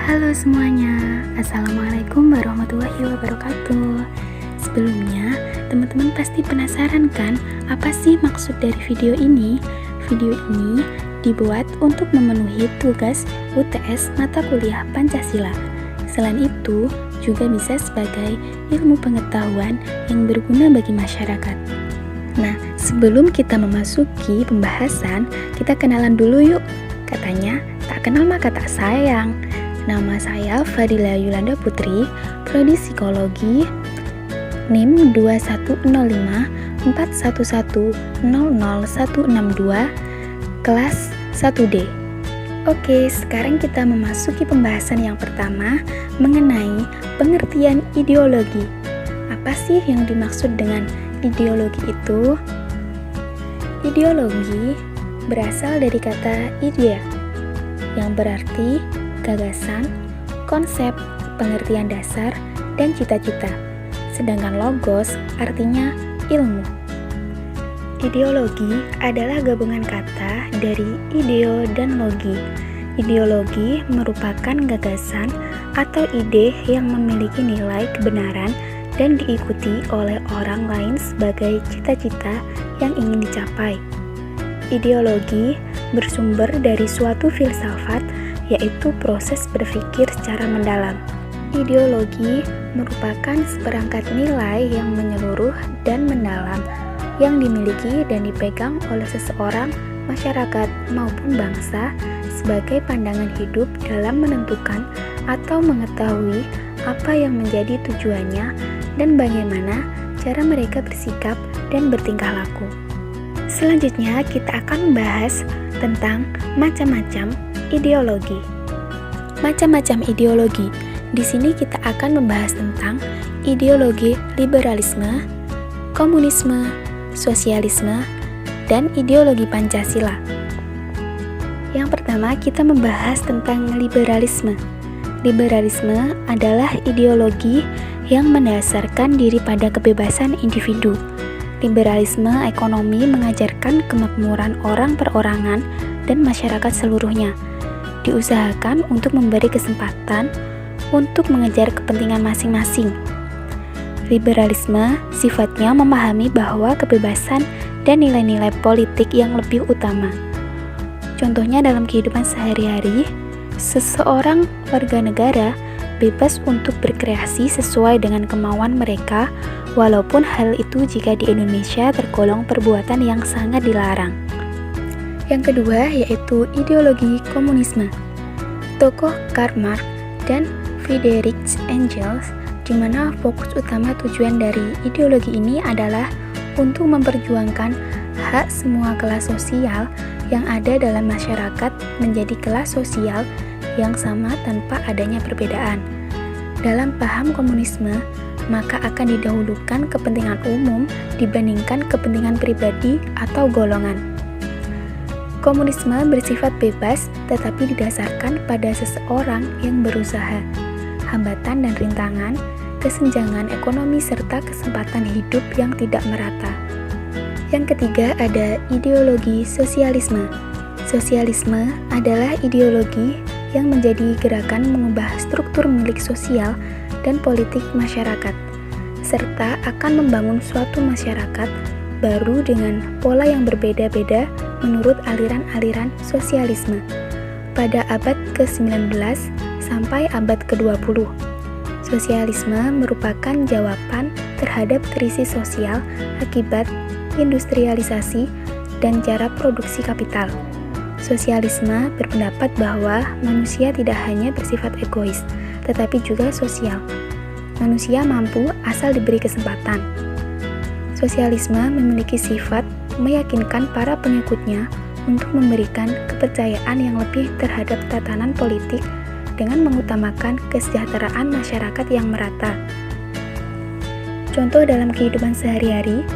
Halo semuanya, Assalamualaikum warahmatullahi wabarakatuh. Sebelumnya, teman-teman pasti penasaran kan, apa sih maksud dari video ini? Video ini dibuat untuk memenuhi tugas UTS mata kuliah Pancasila. Selain itu, juga bisa sebagai ilmu pengetahuan yang berguna bagi masyarakat. Nah, sebelum kita memasuki pembahasan, kita kenalan dulu yuk. Katanya, tak kenal maka tak sayang. Nama saya Fadila Yulanda Putri, Prodi Psikologi, NIM 210541100162, kelas 1D. Oke, sekarang kita memasuki pembahasan yang pertama mengenai pengertian ideologi. Apa sih yang dimaksud dengan ideologi itu? Ideologi berasal dari kata idea, yang berarti gagasan, konsep, pengertian dasar, dan cita-cita. Sedangkan logos artinya ilmu. Ideologi adalah gabungan kata dari ideo dan logi. Ideologi merupakan gagasan atau ide yang memiliki nilai kebenaran dan diikuti oleh orang lain sebagai cita-cita yang ingin dicapai. Ideologi bersumber dari suatu filsafat, yaitu proses berpikir secara mendalam. Ideologi merupakan seperangkat nilai yang menyeluruh dan mendalam yang dimiliki dan dipegang oleh seseorang, masyarakat, maupun bangsa sebagai pandangan hidup dalam menentukan atau mengetahui apa yang menjadi tujuannya dan bagaimana cara mereka bersikap dan bertingkah laku. Selanjutnya kita akan membahas tentang macam-macam ideologi. Macam-macam ideologi. Di sini kita akan membahas tentang ideologi liberalisme, komunisme, sosialisme, dan ideologi Pancasila. Yang pertama, kita membahas tentang liberalisme. Liberalisme adalah ideologi yang mendasarkan diri pada kebebasan individu. Liberalisme ekonomi mengajarkan kemakmuran orang perorangan dan masyarakat seluruhnya. Diusahakan untuk memberi kesempatan untuk mengejar kepentingan masing-masing. Liberalisme sifatnya memahami bahwa kebebasan dan nilai-nilai politik yang lebih utama. Contohnya dalam kehidupan sehari-hari, seseorang warga negara bebas untuk berkreasi sesuai dengan kemauan mereka, walaupun hal itu jika di Indonesia tergolong perbuatan yang sangat dilarang. Yang kedua yaitu ideologi komunisme. Tokoh Karl Marx dan Friedrich Engels, di mana fokus utama tujuan dari ideologi ini adalah untuk memperjuangkan hak semua kelas sosial yang ada dalam masyarakat menjadi kelas sosial yang sama tanpa adanya perbedaan. Dalam paham komunisme, maka akan didahulukan kepentingan umum dibandingkan kepentingan pribadi atau golongan. Komunisme bersifat bebas tetapi didasarkan pada seseorang yang berusaha. Hambatan dan rintangan, kesenjangan ekonomi serta kesempatan hidup yang tidak merata. Yang ketiga ada ideologi sosialisme. Sosialisme adalah ideologi yang menjadi gerakan mengubah struktur milik sosial dan politik masyarakat, serta akan membangun suatu masyarakat baru dengan pola yang berbeda-beda menurut aliran-aliran sosialisme. Pada abad ke-19 sampai abad ke-20, sosialisme merupakan jawaban terhadap krisis sosial akibat industrialisasi dan cara produksi kapital. Sosialisme berpendapat bahwa manusia tidak hanya bersifat egois, tetapi juga sosial. Manusia mampu asal diberi kesempatan. Sosialisme memiliki sifat meyakinkan para pengikutnya untuk memberikan kepercayaan yang lebih terhadap tatanan politik dengan mengutamakan kesejahteraan masyarakat yang merata. Contoh dalam kehidupan sehari-hari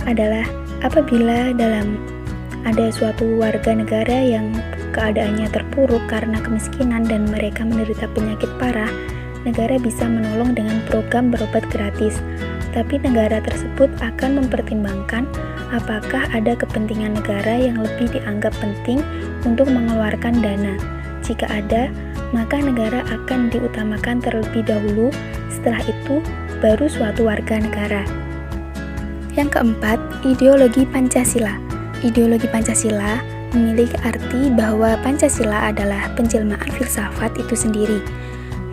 adalah apabila ada suatu warga negara yang keadaannya terpuruk karena kemiskinan dan mereka menderita penyakit parah, negara bisa menolong dengan program berobat gratis. Tapi negara tersebut akan mempertimbangkan apakah ada kepentingan negara yang lebih dianggap penting untuk mengeluarkan dana. Jika ada, maka negara akan diutamakan terlebih dahulu, setelah itu baru suatu warga negara. Yang keempat, ideologi Pancasila. Ideologi Pancasila memiliki arti bahwa Pancasila adalah penjelmaan filsafat itu sendiri.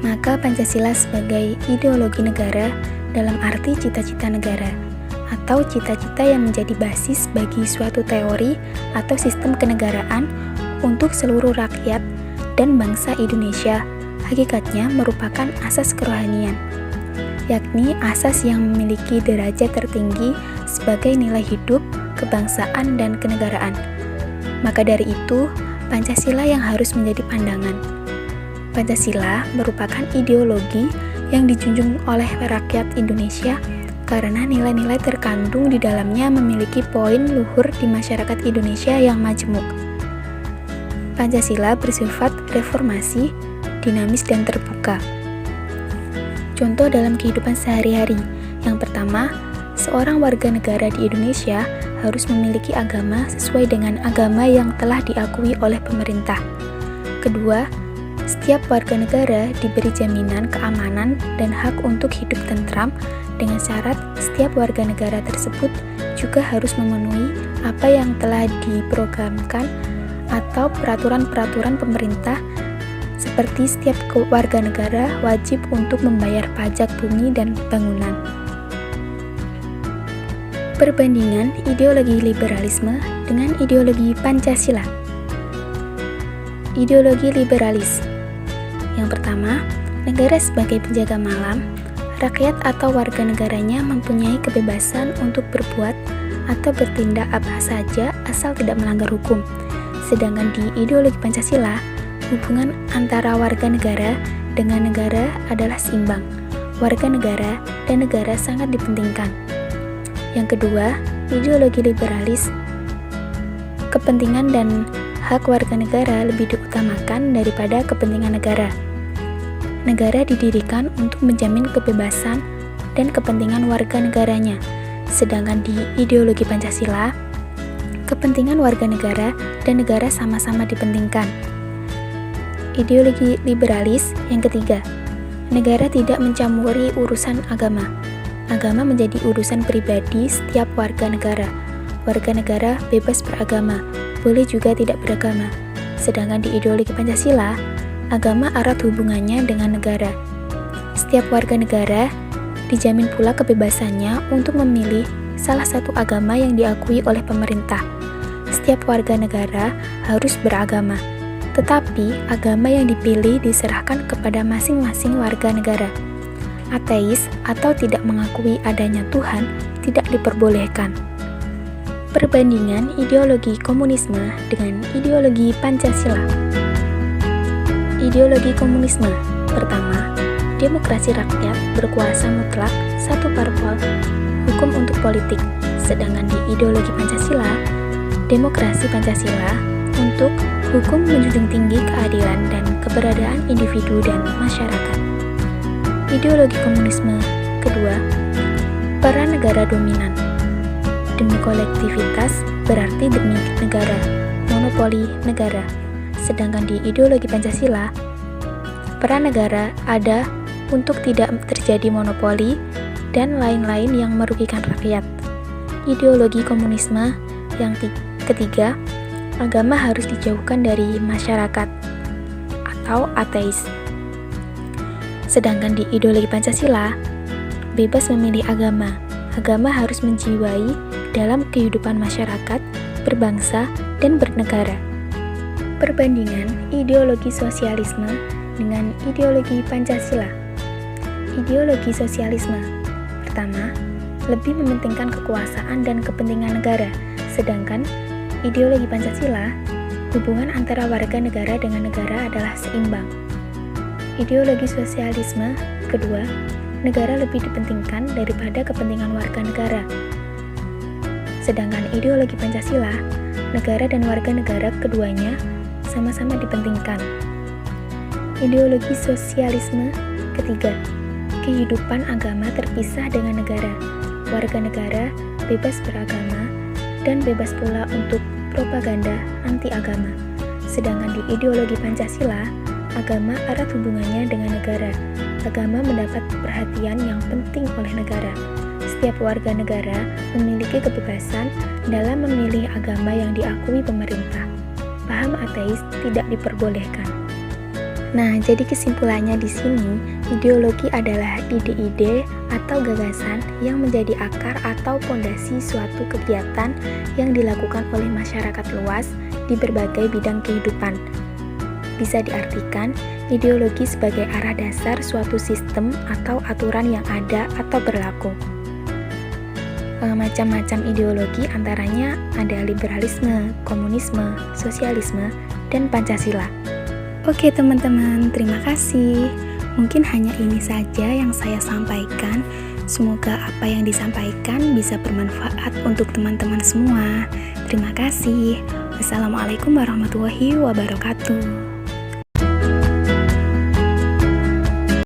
Maka Pancasila sebagai ideologi negara dalam arti cita-cita negara, atau cita-cita yang menjadi basis bagi suatu teori atau sistem kenegaraan untuk seluruh rakyat dan bangsa Indonesia, hakikatnya merupakan asas kerohanian, yakni asas yang memiliki derajat tertinggi sebagai nilai hidup, kebangsaan, dan kenegaraan. Maka dari itu, Pancasila yang harus menjadi pandangan. Pancasila merupakan ideologi yang dijunjung oleh rakyat Indonesia karena nilai-nilai terkandung di dalamnya memiliki poin luhur di masyarakat Indonesia yang majemuk. Pancasila bersifat reformasi, dinamis, dan terbuka. Contoh dalam kehidupan sehari-hari. Yang pertama, seorang warga negara di Indonesia harus memiliki agama sesuai dengan agama yang telah diakui oleh pemerintah. Kedua, setiap warga negara diberi jaminan keamanan dan hak untuk hidup tentram dengan syarat setiap warga negara tersebut juga harus memenuhi apa yang telah diprogramkan atau peraturan-peraturan pemerintah, seperti setiap warga negara wajib untuk membayar pajak bumi dan bangunan. Perbandingan ideologi liberalisme dengan ideologi Pancasila. Ideologi liberalis. Yang pertama, negara sebagai penjaga malam, rakyat atau warga negaranya mempunyai kebebasan untuk berbuat atau bertindak apa saja asal tidak melanggar hukum. Sedangkan di ideologi Pancasila, hubungan antara warga negara dengan negara adalah seimbang. Warga negara dan negara sangat dipentingkan. Yang kedua, ideologi liberalis, kepentingan dan hak warga negara lebih diutamakan daripada kepentingan negara. Negara didirikan untuk menjamin kebebasan dan kepentingan warga negaranya, sedangkan di ideologi Pancasila, kepentingan warga negara dan negara sama-sama dipentingkan. Ideologi liberalis yang ketiga, negara tidak mencampuri urusan agama. Agama menjadi urusan pribadi setiap warga negara. Warga negara bebas beragama, boleh juga tidak beragama. Sedangkan di ideologi Pancasila, agama erat hubungannya dengan negara. Setiap warga negara dijamin pula kebebasannya untuk memilih salah satu agama yang diakui oleh pemerintah. Setiap warga negara harus beragama, tetapi agama yang dipilih diserahkan kepada masing-masing warga negara. Ateis atau tidak mengakui adanya Tuhan tidak diperbolehkan. Perbandingan ideologi komunisme dengan ideologi Pancasila. Ideologi komunisme. Pertama, demokrasi rakyat berkuasa mutlak, satu parpol, hukum untuk politik. Sedangkan di ideologi Pancasila, demokrasi Pancasila untuk hukum menjunjung tinggi keadilan dan keberadaan individu dan masyarakat. Ideologi komunisme kedua, peran negara dominan. Demi kolektivitas berarti demi negara, monopoli negara. Sedangkan di ideologi Pancasila, peran negara ada untuk tidak terjadi monopoli dan lain-lain yang merugikan rakyat. Ideologi komunisme yang ketiga, agama harus dijauhkan dari masyarakat atau ateis. Sedangkan di ideologi Pancasila, bebas memilih agama. Agama harus menjiwai dalam kehidupan masyarakat, berbangsa, dan bernegara. Perbandingan ideologi sosialisme dengan ideologi Pancasila. Ideologi sosialisme. Pertama, lebih mementingkan kekuasaan dan kepentingan negara, sedangkan ideologi Pancasila, hubungan antara warga negara dengan negara adalah seimbang. Ideologi sosialisme kedua, negara lebih dipentingkan daripada kepentingan warga negara. Sedangkan ideologi Pancasila, negara dan warga negara keduanya sama-sama dipentingkan. Ideologi sosialisme ketiga, kehidupan agama terpisah dengan negara. Warga negara bebas beragama dan bebas pula untuk propaganda anti agama. Sedangkan di ideologi Pancasila, Agama erat hubungannya dengan negara. Agama mendapat perhatian yang penting oleh negara. Setiap warga negara memiliki kebebasan dalam memilih agama yang diakui pemerintah. Paham ateis tidak diperbolehkan. Nah, jadi kesimpulannya di sini, ideologi adalah ide-ide atau gagasan yang menjadi akar atau fondasi suatu kegiatan yang dilakukan oleh masyarakat luas di berbagai bidang kehidupan. Bisa diartikan, ideologi sebagai arah dasar suatu sistem atau aturan yang ada atau berlaku. Macam-macam ideologi antaranya ada liberalisme, komunisme, sosialisme, dan Pancasila. Oke teman-teman, terima kasih. Mungkin hanya ini saja yang saya sampaikan. Semoga apa yang disampaikan bisa bermanfaat untuk teman-teman semua. Terima kasih. Wassalamualaikum warahmatullahi wabarakatuh.